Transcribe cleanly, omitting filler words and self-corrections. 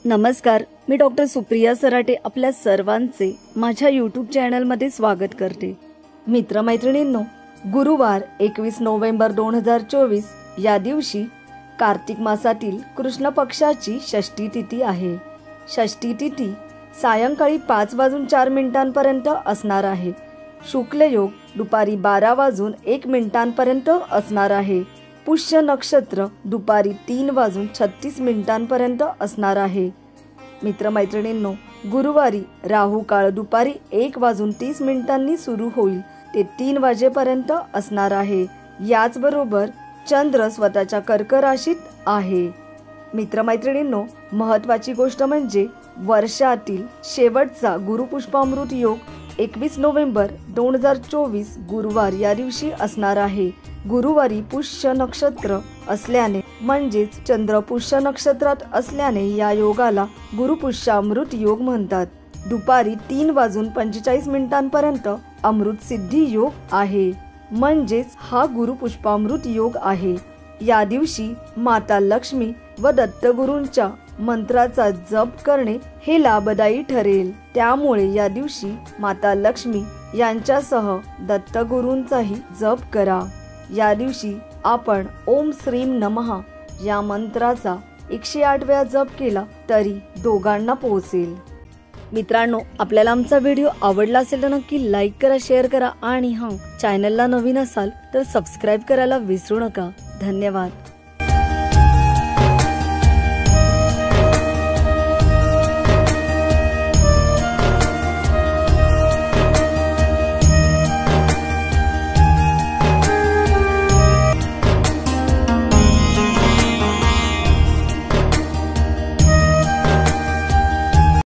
नमस्कार, मी डॉक्टर सुप्रिया सराटे आपल्या सर्वांचे माझ्या यूट्यूब चॅनलमध्ये स्वागत करते। मित्रमैत्रिणींनो, गुरुवार 21 नोव्हेंबर 2024 या दिवशी कार्तिक मासातील कृष्ण पक्षाची षष्ठी तिथी आहे। षष्ठी तिथी सायंकाळी 5:04 असणार आहे। शुक्ल योग दुपारी 12:01 असणार आहे। पुष्य नक्षत्र दुपारी 3:36 असणार आहे। मित्रमैत्रिणींनो, गुरुवारी राहू काळ दुपारी 1:30 सुरू होईल ते 3 वाजेपर्यंत असणार आहे। याचबरोबर चंद्र स्वतःच्या कर्क राशीत आहे। मित्रमैत्रिणींनो, महत्त्वाची गोष्ट म्हणजे वर्षातील शेवटचा गुरुपुष्पामृत योग 21 नोव्हेंबर 2024 गुरुवार या दिवशी असणार आहे। गुरुवारी पुष्य नक्षत्र असल्याने म्हणजेच चंद्र पुष्य नक्षत्रात असल्याने या योगाला गुरुपुष्यामृत योग म्हणतात। दुपारी 3:45 अमृत सिद्धी योग आहे, म्हणजेच हा गुरुपुष्पामृत योग आहे। या दिवशी माता लक्ष्मी व दत्तगुरूंच्या मंत्राचा जप करणे हे लाभदायी ठरेल। त्यामुळे या दिवशी माता लक्ष्मी यांच्यासह दत्तगुरूंचाही जप करा। या दिवशी आपण ओम श्रीम नमः या मंत्राचा 108 वेळा जप केला तरी दोघांना पोहोचेल। मित्रांनो, आपल्याला आमचा व्हिडिओ आवडला असेल तर नक्की लाईक करा, शेअर करा आणि चॅनलला नवीन असाल तर सबस्क्राईब करायला विसरू नका। धन्यवाद।